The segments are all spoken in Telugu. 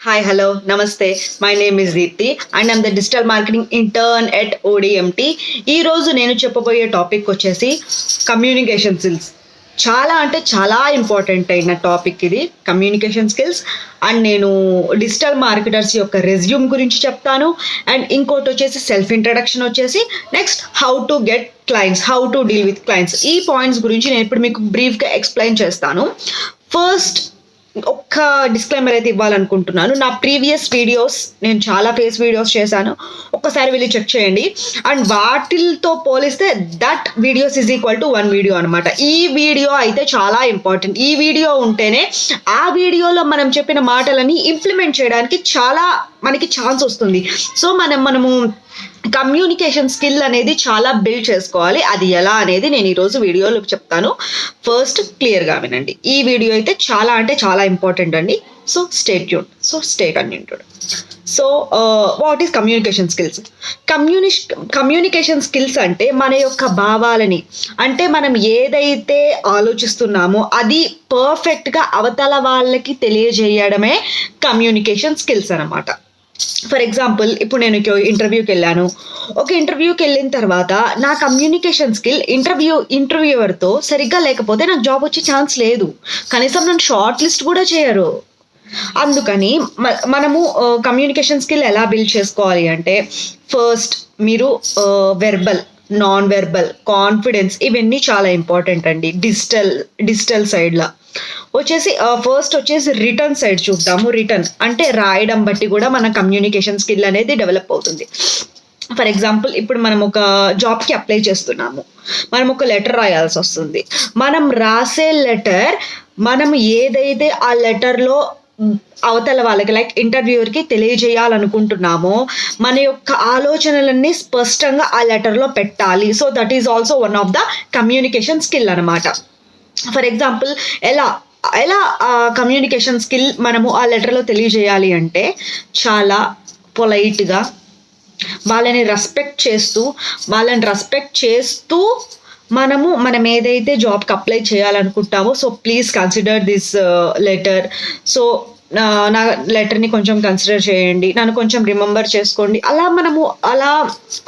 Hi, hello, namaste. My name is Deepti and I'm the digital marketing intern at ODMT. ఈ రోజు నేను చెప్పబోయే టాపిక్ వచ్చేసి కమ్యూనికేషన్ స్కిల్స్. చాలా అంటే చాలా ఇంపార్టెంట్ అయిన టాపిక్ ఇది కమ్యూనికేషన్ స్కిల్స్. అండ్ నేను డిజిటల్ మార్కెటర్స్ యొక్క రెజ్యూమ్ గురించి చెప్తాను. అండ్ ఇంకోటి వచ్చేసి సెల్ఫ్ ఇంట్రడక్షన్ వచ్చేసి next how to get clients, how to deal with clients. ఈ పాయింట్స్ గురించి నేను ఇప్పుడు మీకు బ్రీఫ్గా ఎక్స్ప్లెయిన్ చేస్తాను. ఫస్ట్ ఒక్క డిస్క్లైమర్ అయితే ఇవ్వాలనుకుంటున్నాను. నా ప్రీవియస్ వీడియోస్ నేను చాలా ఫేస్ వీడియోస్ చేశాను, ఒక్కసారి వెళ్ళి చెక్ చేయండి. అండ్ వాటితో పోలిస్తే that videos is equal to one video అనమాట. ఈ వీడియో అయితే చాలా ఇంపార్టెంట్. ఈ వీడియో ఉంటేనే ఆ వీడియోలో మనం చెప్పిన మాటలని ఇంప్లిమెంట్ చేయడానికి చాలా మనకి ఛాన్స్ వస్తుంది. సో మనము కమ్యూనికేషన్ స్కిల్ అనేది చాలా బిల్డ్ చేసుకోవాలి. అది ఎలా అనేది నేను ఈరోజు వీడియోలో చెప్తాను. ఫస్ట్ క్లియర్గా వినండి. ఈ వీడియో అయితే చాలా అంటే చాలా ఇంపార్టెంట్ అండి. So stay tuned, so stay convinced. So what is communication skills? Communication skills అంటే మన యొక్క భావాలని, అంటే మనం ఏదైతే ఆలోచిస్తున్నామో అది పర్ఫెక్ట్గా అవతల వాళ్ళకి తెలియజేయడమే కమ్యూనికేషన్ స్కిల్స్ అన్నమాట. ఫర్ ఎగ్జాంపుల్, ఇప్పుడు నేను ఇంటర్వ్యూకి వెళ్ళాను. ఒక ఇంటర్వ్యూకి వెళ్ళిన తర్వాత నా కమ్యూనికేషన్ స్కిల్ ఇంటర్వ్యూవర్తో సరిగ్గా లేకపోతే నాకు జాబ్ వచ్చే ఛాన్స్ లేదు. కనీసం నన్ను షార్ట్ లిస్ట్ కూడా చేయరు. అందుకని మనము కమ్యూనికేషన్ స్కిల్ ఎలా బిల్డ్ చేసుకోవాలి అంటే, ఫస్ట్ మీరు వెర్బల్, నాన్ వెర్బల్, కాన్ఫిడెన్స్ ఇవన్నీ చాలా ఇంపార్టెంట్ అండి. డిజిటల్ సైడ్లో వచ్చేసి ఫస్ట్ వచ్చేసి రిటర్న్ సైడ్ చూద్దాము. రిటర్న్ అంటే రాయడం బట్టి కూడా మన కమ్యూనికేషన్ స్కిల్ అనేది డెవలప్ అవుతుంది. ఫర్ ఎగ్జాంపుల్, ఇప్పుడు మనం ఒక జాబ్కి అప్లై చేస్తున్నాము, మనం ఒక లెటర్ రాయాల్సి వస్తుంది. మనం రాసే లెటర్ మనం ఏదైతే ఆ లెటర్లో అవతల వాళ్ళకి లైక్ ఇంటర్వ్యూవర్కి తెలియజేయాలనుకుంటున్నామో మన యొక్క ఆలోచనలన్నీ స్పష్టంగా ఆ లెటర్లో పెట్టాలి. So that is also one of the communication skill అనమాట. ఫర్ ఎగ్జాంపుల్, ఎలా కమ్యూనికేషన్ స్కిల్ మనము ఆ లెటర్లో తెలియజేయాలి అంటే, చాలా పొలైట్గా వాళ్ళని రెస్పెక్ట్ చేస్తూ మనం ఏదైతే జాబ్కి అప్లై చేయాలనుకుంటామో, so please consider this letter, so నా లెటర్ని కొంచెం కన్సిడర్ చేయండి, నన్ను కొంచెం రిమెంబర్ చేసుకోండి.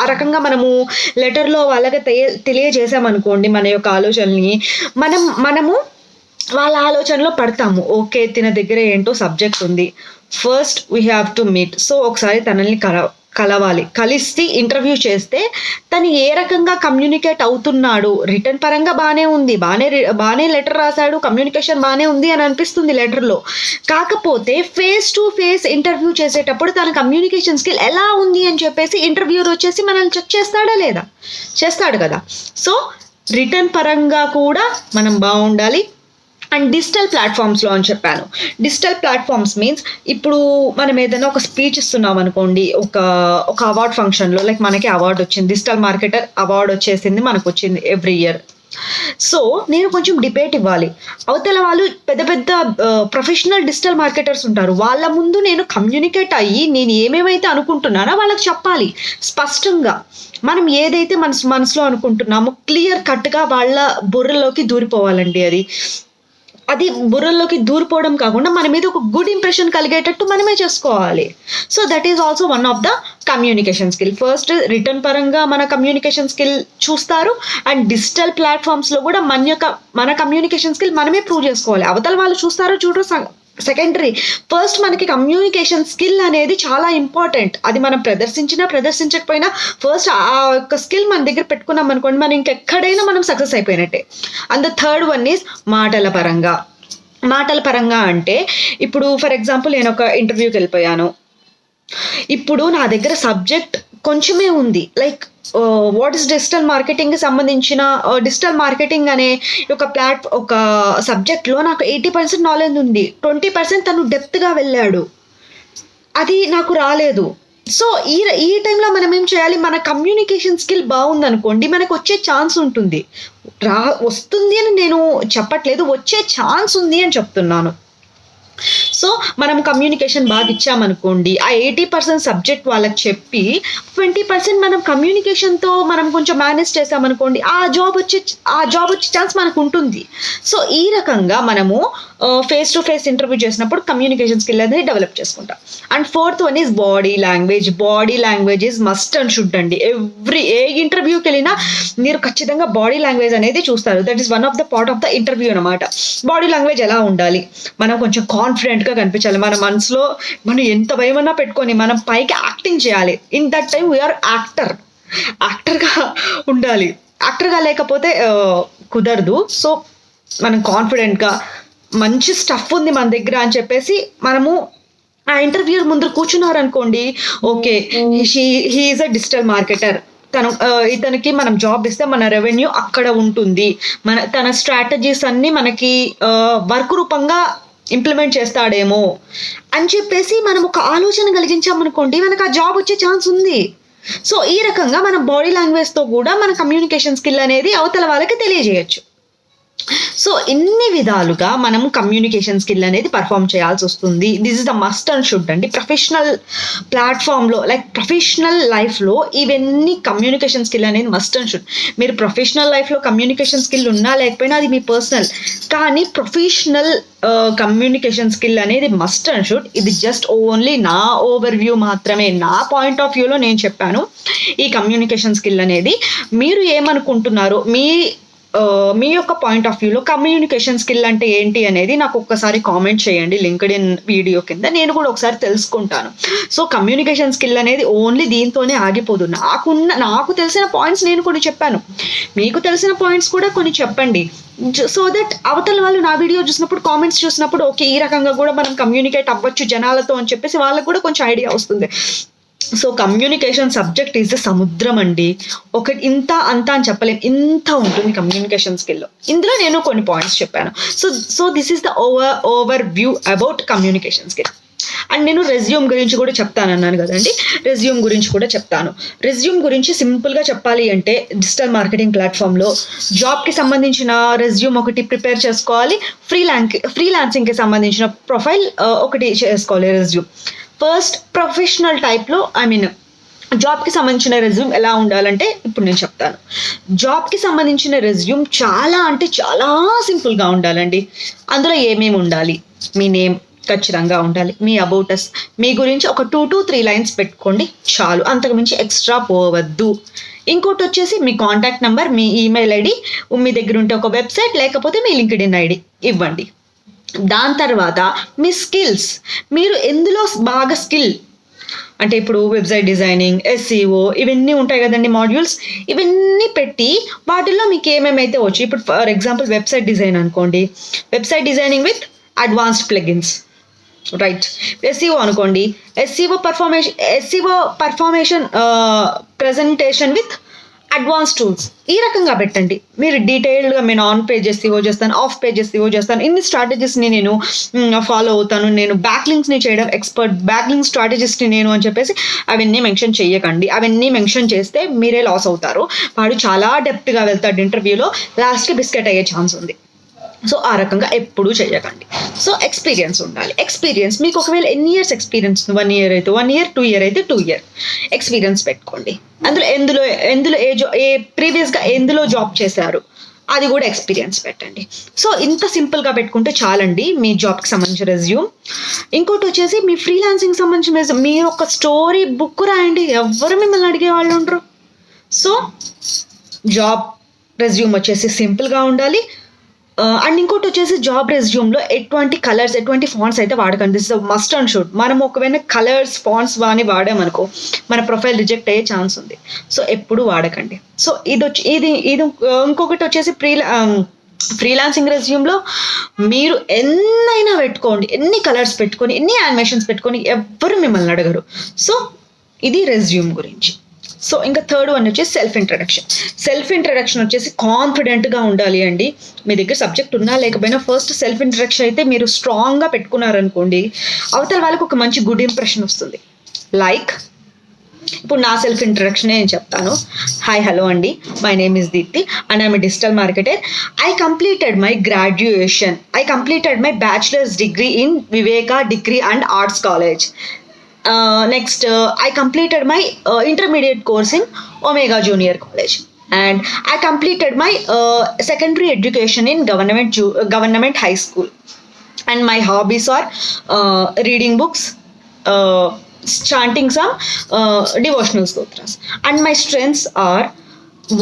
ఆ రకంగా మనము లెటర్లో వాళ్ళకి తెలియజేసామనుకోండి మన యొక్క ఆలోచనల్ని, మనము వాళ్ళ ఆలోచనలో పడతాము. ఓకే, తిన దగ్గర ఏంటో సబ్జెక్ట్ ఉంది, first we have to meet. So ఒకసారి తనని కలవాలి, కలిసి ఇంటర్వ్యూ చేస్తే తను ఏ రకంగా కమ్యూనికేట్ అవుతున్నాడు, రిటర్న్ పరంగా బాగానే ఉంది, బాగానే లెటర్ రాశాడు, కమ్యూనికేషన్ బాగానే ఉంది అని అనిపిస్తుంది లెటర్లో. కాకపోతే ఫేస్ టు ఫేస్ ఇంటర్వ్యూ చేసేటప్పుడు తన కమ్యూనికేషన్ స్కిల్ ఎలా ఉంది అని చెప్పేసి ఇంటర్వ్యూర్ వచ్చేసి మనల్ని చెక్ చేస్తాడా లేదా? చేస్తాడు కదా. సో రిటర్న్ పరంగా కూడా మనం బాగుండాలి. అండ్ డిజిటల్ ప్లాట్ఫామ్స్లో అని చెప్పాను. డిజిటల్ ప్లాట్ఫామ్స్ మీన్స్, ఇప్పుడు మనం ఏదైనా ఒక స్పీచ్ ఇస్తున్నాం అనుకోండి, ఒక అవార్డ్ ఫంక్షన్లో, లైక్ మనకి అవార్డు వచ్చింది, డిజిటల్ మార్కెటర్ అవార్డు వచ్చేసింది, మనకు వచ్చింది ఎవ్రీ ఇయర్. సో నేను కొంచెం డిబేట్ ఇవ్వాలి. అవతల వాళ్ళు పెద్ద ప్రొఫెషనల్ డిజిటల్ మార్కెటర్స్ ఉంటారు, వాళ్ళ ముందు నేను కమ్యూనికేట్ అయ్యి నేను ఏమేమైతే అనుకుంటున్నానో వాళ్ళకి చెప్పాలి స్పష్టంగా. మనం ఏదైతే మనసులో అనుకుంటున్నామో క్లియర్ కట్గా వాళ్ళ బుర్రలోకి దూరిపోవాలండి. అది బుర్రలోకి దూరిపోవడం కాకుండా మన మీద ఒక గుడ్ ఇంప్రెషన్ కలిగేటట్టు మనమే చేసుకోవాలి. So that is also one of the communication skill. First return పరంగా మన కమ్యూనికేషన్ స్కిల్ చూస్తారు, అండ్ డిజిటల్ ప్లాట్ఫామ్స్లో కూడా మన కమ్యూనికేషన్ స్కిల్ మనమే ప్రూవ్ చేసుకోవాలి. అవతల వాళ్ళు చూస్తారో చూడరో సెకండరీ. ఫస్ట్ మనకి కమ్యూనికేషన్ స్కిల్ అనేది చాలా ఇంపార్టెంట్. అది మనం ప్రదర్శించకపోయినా ఫస్ట్ ఆ యొక్క స్కిల్ మన దగ్గర పెట్టుకున్నాం అనుకోండి, మనం ఇంకెక్కడైనా మనం సక్సెస్ అయిపోయినట్టే. And the third one is మాటల పరంగా అంటే, ఇప్పుడు ఫర్ ఎగ్జాంపుల్ నేను ఒక ఇంటర్వ్యూకి వెళ్ళిపోయాను. ఇప్పుడు నా దగ్గర సబ్జెక్ట్ కొంచెమే ఉంది, లైక్ వాట్ ఇస్ డిజిటల్ మార్కెటింగ్కి సంబంధించిన డిజిటల్ మార్కెటింగ్ అనే ఒక సబ్జెక్ట్లో నాకు 80% నాలెడ్జ్ ఉంది, 20% తను డెప్త్గా వెళ్ళాడు, అది నాకు రాలేదు. సో ఈ టైంలో మనం ఏం చేయాలి? మన కమ్యూనికేషన్ స్కిల్ బాగుందనుకోండి, మనకు వచ్చే ఛాన్స్ ఉంటుంది. వస్తుంది అని నేను చెప్పట్లేదు, వచ్చే ఛాన్స్ ఉంది అని చెప్తున్నాను. సో మనం కమ్యూనికేషన్ బాగా ఇచ్చామనుకోండి, ఆ 80% సబ్జెక్ట్ వాళ్ళకి చెప్పి 20% మనం కమ్యూనికేషన్తో మనం కొంచెం మేనేజ్ చేసామనుకోండి, ఆ జాబ్ వచ్చే ఛాన్స్ మనకు ఉంటుంది. సో ఈ రకంగా మనము ఫేస్ టు ఫేస్ ఇంటర్వ్యూ చేసినప్పుడు కమ్యూనికేషన్ స్కిల్ అనేది డెవలప్ చేసుకుంటాం. And fourth one is body language. Body language is must and should అండి. ఏ ఇంటర్వ్యూకి వెళ్ళినా మీరు ఖచ్చితంగా బాడీ లాంగ్వేజ్ అనేది చూస్తారు. That is one of the part of the interview అనమాట. బాడీ లాంగ్వేజ్ ఎలా ఉండాలి, మనం కొంచెం కాన్ఫిడెంట్గా కనిపించాలి. మన మనసులో మనం ఎంత భయమన్నా పెట్టుకొని మనం పైకి యాక్టింగ్ చేయాలి. ఇన్ దట్ టైమ్ వీఆర్ యాక్టర్గా ఉండాలి. యాక్టర్గా లేకపోతే కుదరదు. సో మనం కాన్ఫిడెంట్గా మంచి స్టఫ్ ఉంది మన దగ్గర అని చెప్పేసి మనము ఆ ఇంటర్వ్యూ ముందు కూర్చున్నారనుకోండి, okay he is a digital marketer, ఇతనికి మనం జాబ్ ఇస్తే మన రెవెన్యూ అక్కడ ఉంటుంది, తన స్ట్రాటజీస్ అన్ని మనకి వర్క్ రూపంగా ఇంప్లిమెంట్ చేస్తాడేమో అని చెప్పేసి మనం ఒక ఆలోచన కలిగించామనుకోండి, మనకు ఆ జాబ్ వచ్చే ఛాన్స్ ఉంది. సో ఈ రకంగా మన బాడీ లాంగ్వేజ్తో కూడా మన కమ్యూనికేషన్ స్కిల్ అనేది అవతల వాళ్ళకి తెలియజేయచ్చు. సో ఇన్ని విధాలుగా మనం కమ్యూనికేషన్ స్కిల్ అనేది పర్ఫామ్ చేయాల్సి వస్తుంది. This is the must and should అండి. ప్రొఫెషనల్ ప్లాట్ఫామ్లో లైక్ ప్రొఫెషనల్ లైఫ్లో ఇవన్నీ కమ్యూనికేషన్ స్కిల్ అనేది మస్ట్ అండ్ షుడ్. మీరు ప్రొఫెషనల్ లైఫ్లో కమ్యూనికేషన్ స్కిల్ ఉన్నా లేకపోయినా అది మీ పర్సనల్, కానీ ప్రొఫెషనల్ కమ్యూనికేషన్ స్కిల్ అనేది మస్ట్ అండ్ షుడ్. ఇది జస్ట్ ఓన్లీ నా ఓవర్ వ్యూ మాత్రమే, నా పాయింట్ ఆఫ్ వ్యూలో నేను చెప్పాను ఈ కమ్యూనికేషన్ స్కిల్ అనేది. మీరు ఏమనుకుంటున్నారో మీ యొక్క పాయింట్ ఆఫ్ వ్యూలో కమ్యూనికేషన్ స్కిల్ అంటే ఏంటి అనేది నాకు ఒక్కసారి కామెంట్ చేయండి లింక్డ్ఇన్ వీడియో కింద, నేను కూడా ఒకసారి తెలుసుకుంటాను. సో కమ్యూనికేషన్ స్కిల్ అనేది ఓన్లీ దీంతోనే ఆగిపోదు. నాకు తెలిసిన పాయింట్స్ నేను కొన్ని చెప్పాను, మీకు తెలిసిన పాయింట్స్ కూడా కొన్ని చెప్పండి. సో దట్ అవతల వాళ్ళు నా వీడియో చూసినప్పుడు కామెంట్స్ చూసినప్పుడు ఓకే ఈ రకంగా కూడా మనం కమ్యూనికేట్ అవ్వచ్చు జనాలతో అని చెప్పేసి వాళ్ళకు కూడా కొంచెం ఐడియా వస్తుంది. So communication subject is the సముద్రం అండి. ఒకటి ఇంత అంత అని చెప్పలేం, ఇంత ఉంటుంది కమ్యూనికేషన్ స్కిల్లో. ఇందులో నేను కొన్ని పాయింట్స్ చెప్పాను. So this is the over view about communication skill. And నేను రెజ్యూమ్ గురించి కూడా చెప్తానన్నాను కదండి, రెజ్యూమ్ గురించి కూడా చెప్తాను. రెజ్యూమ్ గురించి సింపుల్గా చెప్పాలి అంటే డిజిటల్ మార్కెటింగ్ ప్లాట్ఫామ్లో జాబ్కి సంబంధించిన రెజ్యూమ్ ఒకటి ప్రిపేర్ చేసుకోవాలి, ఫ్రీలాన్సింగ్కి సంబంధించిన ప్రొఫైల్ ఒకటి చేసుకోవాలి రెజ్యూమ్. ఫస్ట్ ప్రొఫెషనల్ టైప్లో జాబ్కి సంబంధించిన రెజ్యూమ్ ఎలా ఉండాలంటే ఇప్పుడు నేను చెప్తాను. జాబ్కి సంబంధించిన రెజ్యూమ్ చాలా అంటే చాలా సింపుల్గా ఉండాలండి. అందులో ఏమేమి ఉండాలి, మీ నేమ్ ఖచ్చితంగా ఉండాలి, మీ అబౌటస్, మీ గురించి ఒక 2 to 3 లైన్స్ పెట్టుకోండి చాలు, అంతకుమించి ఎక్స్ట్రా పోవద్దు. ఇంకోటి వచ్చేసి మీ కాంటాక్ట్ నెంబర్, మీ ఈమెయిల్ ఐడి, మీ దగ్గర ఉంటే ఒక వెబ్సైట్ లేకపోతే మీ లింక్డ్ఇన్ ఐడి ఇవ్వండి. దాని తర్వాత మీ స్కిల్స్, మీరు ఎందులో బాగా స్కిల్ అంటే ఇప్పుడు వెబ్సైట్ డిజైనింగ్, SEO ఇవన్నీ ఉంటాయి కదండి మాడ్యూల్స్, ఇవన్నీ పెట్టి వాటిల్లో మీకు ఏమేమైతే వచ్చు. ఇప్పుడు ఫర్ ఎగ్జాంపుల్ వెబ్సైట్ డిజైన్ అనుకోండి, website designing with advanced plugins, right. SEO అనుకోండి, SEO performance presentation with advance tools. ఈ రకంగా పెట్టండి. మీరు డీటెయిల్డ్గా నేను ఆన్ పేజ్ SEO చేస్తాను, ఆఫ్ పేజ్ SEO చేస్తాను, ఇన్ని స్ట్రాటజీస్ని నేను ఫాలో అవుతాను, నేను బ్యాక్లింక్స్ని చేయడం ఎక్స్పర్ట్, బ్యాక్లింక్ స్ట్రాటజిస్ట్ని నేను అని చెప్పేసి అవన్నీ మెన్షన్ చేయకండి. అవన్నీ మెన్షన్ చేస్తే మీరే లాస్ అవుతారు. వాడు చాలా డెప్త్గా వెళ్తాడు ఇంటర్వ్యూలో, లాస్ట్కి బిస్కెట్ అయ్యే ఛాన్స్ ఉంది. సో ఆ రకంగా ఎప్పుడూ చేయకండి. సో ఎక్స్పీరియన్స్ ఉండాలి. ఎక్స్పీరియన్స్ మీకు ఒకవేళ ఎన్ని ఇయర్స్ ఎక్స్పీరియన్స్, 1 year అయితే 1 year, 2 year అయితే 2 year ఎక్స్పీరియన్స్ పెట్టుకోండి. ఎందులో ఏ ప్రీవియస్గా ఎందులో జాబ్ చేశారు అది కూడా ఎక్స్పీరియన్స్ పెట్టండి. సో ఇంత సింపుల్గా పెట్టుకుంటే చాలండి మీ జాబ్కి సంబంధించిన రెజ్యూమ్. ఇంకోటి వచ్చేసి మీ ఫ్రీలాన్సింగ్ సంబంధించిన రెజ్యూమ్, మీరు ఒక స్టోరీ బుక్ రాయండి, ఎవరు మిమ్మల్ని అడిగే వాళ్ళు ఉండరు. సో జాబ్ రెజ్యూమ్ వచ్చేసి సింపుల్గా ఉండాలి. అండ్ ఇంకోటి వచ్చేసి జాబ్ రెజ్యూమ్లో ఎటువంటి కలర్స్, ఎటువంటి ఫాంట్స్ అయితే వాడకండి. This is must and should. మనం ఒకవేళ కలర్స్, ఫాంట్స్ అని వాడామనుకో మన ప్రొఫైల్ రిజెక్ట్ అయ్యే ఛాన్స్ ఉంది. సో ఎప్పుడు వాడకండి. సో ఇది ఇంకొకటి వచ్చేసి ఫ్రీలాన్సింగ్ రెజ్యూమ్లో మీరు ఎన్నైనా పెట్టుకోండి, ఎన్ని కలర్స్ పెట్టుకొని, ఎన్ని యానిమేషన్స్ పెట్టుకొని, ఎవ్వరు మిమ్మల్ని అడగరు. సో ఇది రెజ్యూమ్ గురించి. సో ఇంకా థర్డ్ వన్ వచ్చేసి సెల్ఫ్ ఇంట్రడక్షన్ వచ్చేసి కాన్ఫిడెంట్గా ఉండాలి అండి. మీ దగ్గర సబ్జెక్ట్ ఉన్నా లేకపోయినా ఫస్ట్ సెల్ఫ్ ఇంట్రడక్షన్ అయితే మీరు స్ట్రాంగ్గా పెట్టుకున్నారనుకోండి, అవతల వాళ్ళకి ఒక మంచి గుడ్ ఇంప్రెషన్ వస్తుంది. లైక్ ఇప్పుడు నా సెల్ఫ్ ఇంట్రడక్షన్ నేను చెప్తాను. హాయ్ హలో అండి, my name is Deepti and I'm digital marketer. I completed my graduation, I completed my bachelor's degree in Viveka degree and arts college. Next, I completed my intermediate course in Omega Junior College, and I completed my secondary education in government high school. And my hobbies are reading books, chanting some devotional stotras. And my strengths are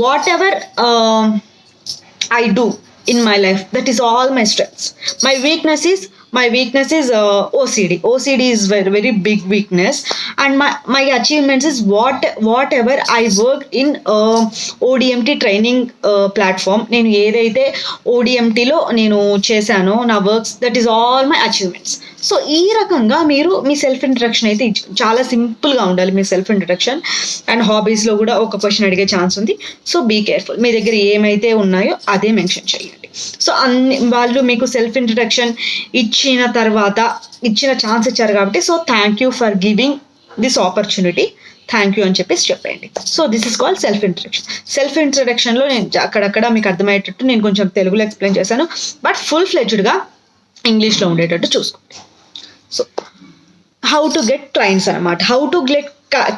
whatever I do in my life, that is all my strengths. My weakness is OCD is very big weakness. And my achievements is whatever I work in ODMT training platform. నేను ఏదైతే ODMTలో నేను చేశానో నా works, that is all my achievements. So ఈ రకంగా మీరు మీ సెల్ఫ్ ఇంట్రడక్షన్ అయితే చాలా సింపుల్గా ఉండాలి మీ సెల్ఫ్ ఇంట్రడక్షన్. అండ్ హాబీస్లో కూడా ఒక క్వశ్చన్ అడిగే ఛాన్స్ ఉంది. సో బీ కేర్ఫుల్, మీ దగ్గర ఏమైతే ఉన్నాయో అదే మెన్షన్ చేయండి. సో వాళ్ళు మీకు సెల్ఫ్ ఇంట్రడక్షన్ ఇచ్చిన తర్వాత ఇచ్చిన ఛాన్స్ ఇచ్చారు కాబట్టి, so thank you for giving this opportunity, thank you అని చెప్పేసి చెప్పండి. So this is called self introduction. Self ఇంట్రడక్షన్లో నేను అక్కడక్కడ మీకు అర్థమయ్యేటట్టు నేను కొంచెం తెలుగులో ఎక్స్ప్లెయిన్ చేశాను, బట్ ఫుల్ ఫ్లెడ్జ్డ్గా ఇంగ్లీష్లో ఉండేటట్టు చూసుకోండి. So how to get clients అనమాట. హౌ టు గెట్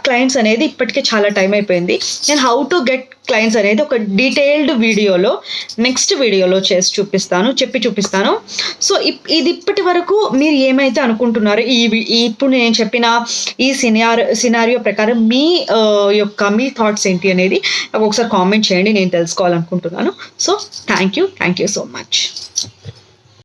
క్లయింట్స్ అనేది ఇప్పటికే చాలా టైం అయిపోయింది. నేను హౌ టు గెట్ క్లయింట్స్ అనేది ఒక డీటెయిల్డ్ వీడియోలో నెక్స్ట్ వీడియోలో చెప్పి చూపిస్తాను. సో ఇది ఇప్పటి వరకు మీరు ఏమైతే అనుకుంటున్నారో ఇప్పుడు నేను చెప్పిన ఈ సినారియో ప్రకారం మీ థాట్స్ ఏంటి అనేది ఒకసారి కామెంట్ చేయండి, నేను తెలుసుకోవాలనుకుంటున్నాను. So thank you so much.